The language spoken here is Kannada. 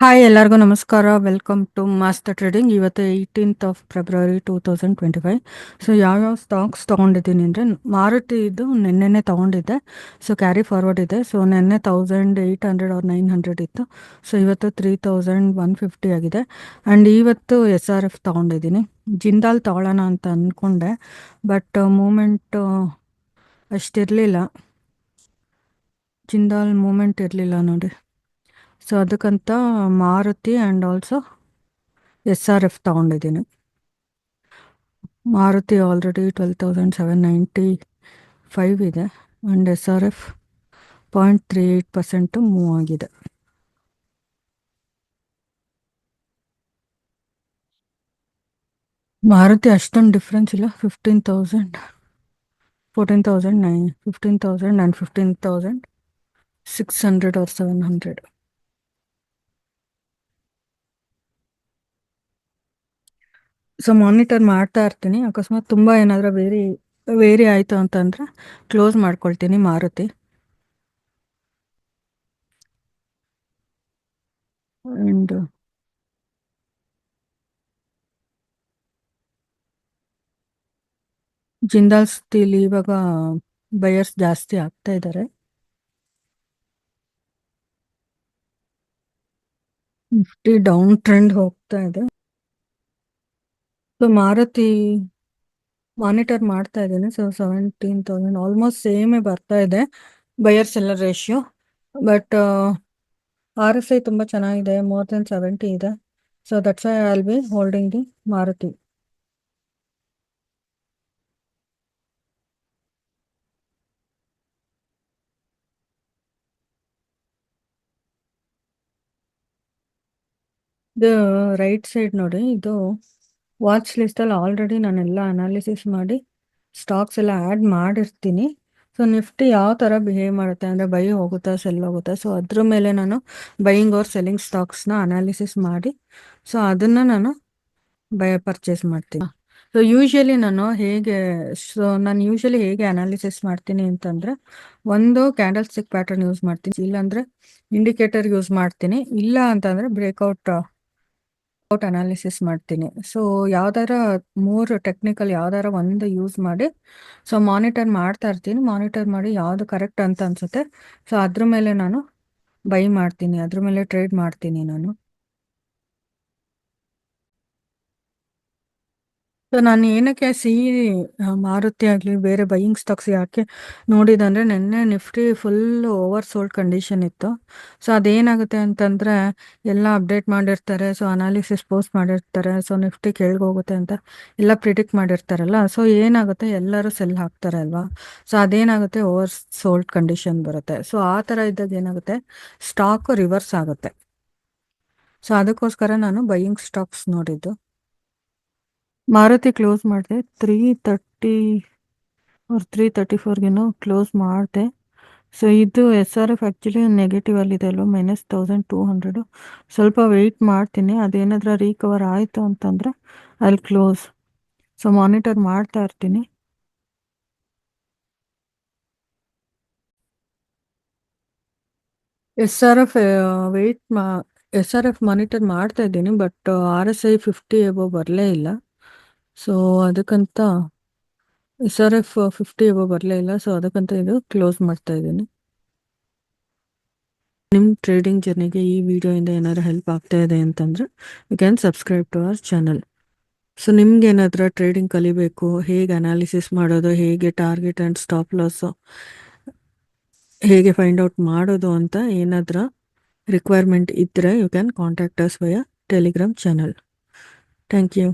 ಹಾಯ್ ಎಲ್ಲರಿಗೂ ನಮಸ್ಕಾರ. Welcome to master trading. ಇವತ್ತು 18th February 2025. ಸೊ ಯಾವ್ಯಾವ ಸ್ಟಾಕ್ಸ್ ತೊಗೊಂಡಿದ್ದೀನಿ ಅಂದರೆ, ಮಾರುತಿ ಇದು ನೆನ್ನೆನೇ ತೊಗೊಂಡಿದ್ದೆ. ಸೊ ಕ್ಯಾರಿ ಫಾರ್ವರ್ಡ್ ಇದೆ. ಸೊ ನೆನ್ನೆ 1800 or 900 ಇತ್ತು. ಸೊ ಇವತ್ತು 3150 ಆಗಿದೆ. ಆ್ಯಂಡ್ ಇವತ್ತು SRF ತೊಗೊಂಡಿದ್ದೀನಿ. ಜಿಂದಾಲ್ ತೊಗೊಳ್ಳೋಣ ಅಂತ ಅಂದ್ಕೊಂಡೆ, ಬಟ್ ಮೂಮೆಂಟ್ ಅಷ್ಟಿರಲಿಲ್ಲ. ಜಿಂದಾಲ್ ಮೂಮೆಂಟ್ ಇರಲಿಲ್ಲ ನೋಡಿ. ಸೊ ಅದಕ್ಕಂತ ಮಾರುತಿ ಆ್ಯಂಡ್ ಆಲ್ಸೋ SRF ತೊಗೊಂಡಿದ್ದೀನಿ. ಮಾರುತಿ ಆಲ್ರೆಡಿ 12,795 ಇದೆ ಆ್ಯಂಡ್ SRF 0.38% ಮೂವ್ ಆಗಿದೆ. ಮಾರುತಿ ಅಷ್ಟೊಂದು ಡಿಫ್ರೆನ್ಸ್ ಇಲ್ಲ. 15,000, 14,009, 15,000 ಆ್ಯಂಡ್ 15,600 or 700. ಸೊ ಮಾನಿಟರ್ ಮಾಡ್ತಾ ಇರ್ತೀನಿ. ಅಕಸ್ಮಾತ್ ತುಂಬ ಏನಾದರೂ ವೇರಿ ಆಯಿತು ಅಂತಂದರೆ ಕ್ಲೋಸ್ ಮಾಡ್ಕೊಳ್ತೀನಿ ಮಾರುತಿ. ಆ್ಯಂಡ್ ಜಿಂದಾಲ್ ಸ್ಟೀಲ್ ಇವಾಗ ಬಯರ್ಸ್ ಜಾಸ್ತಿ ಆಗ್ತಾ ಇದ್ದಾರೆ. ನಿಫ್ಟಿ ಡೌನ್ ಟ್ರೆಂಡ್ ಹೋಗ್ತಾ ಇದೆ. ಸೊ ಮಾರುತಿ ಮಾನಿಟರ್ ಮಾಡ್ತಾ ಇದ್ದೀನಿ. ಸೊ 17,000 ಆಲ್ಮೋಸ್ಟ್ ಸೇಮೇ ಬರ್ತಾ ಇದೆ buyer seller ratio. But RSI ತುಂಬ ಚೆನ್ನಾಗಿದೆ, ಮೋರ್ ದೆನ್ 70 ಇದೆ. So that's why I will be holding the Maruti. ಇದು ರೈಟ್ ಸೈಡ್ ನೋಡಿ, ಇದು ವಾಚ್ ಲಿಸ್ಟಲ್ಲಿ ಆಲ್ರೆಡಿ ನಾನೆಲ್ಲ ಅನಾಲಿಸಿಸ್ ಮಾಡಿ ಸ್ಟಾಕ್ಸ್ ಎಲ್ಲ ಆ್ಯಡ್ ಮಾಡಿರ್ತೀನಿ. ಸೊ ನಿಫ್ಟಿ ಯಾವ ಥರ ಬಿಹೇವ್ ಮಾಡುತ್ತೆ ಅಂದರೆ ಬೈ ಹೋಗುತ್ತಾ ಸೆಲ್ ಹೋಗುತ್ತಾ, ಸೊ ಅದ್ರ ಮೇಲೆ ನಾನು ಬೈಯಿಂಗ್ ಆರ್ ಸೆಲ್ಲಿಂಗ್ ಸ್ಟಾಕ್ಸ್ನ ಅನಾಲಿಸಿಸ್ ಮಾಡಿ ಸೊ ಅದನ್ನು ನಾನು ಪರ್ಚೇಸ್ ಮಾಡ್ತೀನಿ. ಸೊ ನಾನು ಯೂಶಲಿ ಹೇಗೆ ಅನಾಲಿಸಿಸ್ ಮಾಡ್ತೀನಿ ಅಂತಂದರೆ, ಒಂದು ಕ್ಯಾಂಡಲ್ ಸ್ಟಿಕ್ ಪ್ಯಾಟರ್ನ್ ಯೂಸ್ ಮಾಡ್ತೀನಿ, ಇಲ್ಲಾಂದರೆ ಇಂಡಿಕೇಟರ್ ಯೂಸ್ ಮಾಡ್ತೀನಿ, ಇಲ್ಲ ಅಂತಂದರೆ ಬ್ರೇಕ್ಔಟ್ ಅನಾಲಿಸಿಸ್ ಮಾಡ್ತೀನಿ. ಸೊ ಯಾವ್ದಾರ ಮೂರು ಟೆಕ್ನಿಕಲ್ ಯಾವ್ದಾರ ಒಂದು ಯೂಸ್ ಮಾಡಿ ಸೊ ಮಾನಿಟರ್ ಮಾಡ್ತಾ ಇರ್ತೀನಿ. ಮಾನಿಟರ್ ಮಾಡಿ ಯಾವುದು ಕರೆಕ್ಟ್ ಅಂತ ಅನ್ಸುತ್ತೆ ಸೊ ಅದ್ರ ಮೇಲೆ ನಾನು ಬೈ ಮಾಡ್ತೀನಿ, ಅದ್ರ ಮೇಲೆ ಟ್ರೇಡ್ ಮಾಡ್ತೀನಿ ನಾನು. ಸೊ ನಾನು ಏನಕ್ಕೆ ಮಾರುತಿ ಆಗಲಿ ಬೇರೆ ಬೈಯಿಂಗ್ ಸ್ಟಾಕ್ಸ್ ಯಾಕೆ ನೋಡಿದಂದರೆ, ನೆನ್ನೆ Nifty full over sold condition ಇತ್ತು. ಸೊ ಅದೇನಾಗುತ್ತೆ ಅಂತಂದರೆ, ಎಲ್ಲ ಅಪ್ಡೇಟ್ ಮಾಡಿರ್ತಾರೆ, ಸೊ ಅನಾಲಿಸಿಸ್ ಪೋಸ್ಟ್ ಮಾಡಿರ್ತಾರೆ, ಸೊ ನಿಫ್ಟಿ ಕೆಳಗೋಗುತ್ತೆ ಅಂತ ಎಲ್ಲ ಪ್ರಿಡಿಕ್ಟ್ ಮಾಡಿರ್ತಾರಲ್ಲ, ಸೊ ಏನಾಗುತ್ತೆ ಎಲ್ಲರೂ ಸೆಲ್ ಹಾಕ್ತಾರೆ ಅಲ್ವಾ. ಸೊ ಅದೇನಾಗುತ್ತೆ ಓವರ್ ಸೋಲ್ಡ್ ಕಂಡೀಷನ್ ಬರುತ್ತೆ. ಸೊ ಆ ಥರ ಇದ್ದಾಗ ಏನಾಗುತ್ತೆ, ಸ್ಟಾಕು ರಿವರ್ಸ್ ಆಗುತ್ತೆ. ಸೊ ಅದಕ್ಕೋಸ್ಕರ ನಾನು ಬೈಯಿಂಗ್ ಸ್ಟಾಕ್ಸ್ ನೋಡಿದ್ದು. ಮಾರುತಿ ಕ್ಲೋಸ್ ಮಾಡಿದೆ 330 or 334 ಕ್ಲೋಸ್ ಮಾಡಿದೆ. ಸೊ ಇದು SRF ಆ್ಯಕ್ಚುಲಿ ನೆಗೆಟಿವ್ ಅಲ್ಲಿದೆ ಅಲ್ವ, -1200. ಸ್ವಲ್ಪ ವೆಯ್ಟ್ ಮಾಡ್ತೀನಿ, ಅದೇನಾದ್ರೂ ರಿಕವರ್ ಆಯಿತು ಅಂತಂದರೆ ಅಲ್ಲಿ ಕ್ಲೋಸ್. ಸೊ ಮಾನಿಟರ್ ಮಾಡ್ತಾ ಇರ್ತೀನಿ. SRF ಮಾನಿಟರ್ ಮಾಡ್ತಾ ಇದ್ದೀನಿ, ಬಟ್ RSI 50 ಎಬೋ ಬರಲೇ ಇಲ್ಲ. ಸೊ ಅದಕ್ಕಂತ SRF 50 ಎಬೋ ಬರಲೇ ಇಲ್ಲ. ಸೊ ಅದಕ್ಕಂತ ಇದು ಕ್ಲೋಸ್ ಮಾಡ್ತಾ ಇದ್ದೀನಿ. ನಿಮ್ಮ ಟ್ರೇಡಿಂಗ್ ಜರ್ನಿಗೆ ಈ ವಿಡಿಯೋಯಿಂದ ಏನಾದ್ರು ಹೆಲ್ಪ್ ಆಗ್ತಾ ಇದೆ ಅಂತಂದರೆ you can subscribe to our channel. So ನಿಮ್ಗೆ ಏನಾದರೂ ಟ್ರೇಡಿಂಗ್ ಕಲಿಬೇಕು, ಹೇಗೆ ಅನಾಲಿಸಿಸ್ ಮಾಡೋದು, ಹೇಗೆ ಟಾರ್ಗೆಟ್ ಆ್ಯಂಡ್ ಸ್ಟಾಪ್ ಲಾಸು ಹೇಗೆ ಫೈಂಡ್ ಔಟ್ ಮಾಡೋದು ಅಂತ ಏನಾದರೂ ರಿಕ್ವೈರ್ಮೆಂಟ್ ಇದ್ದರೆ you can contact us via Telegram channel. Thank you.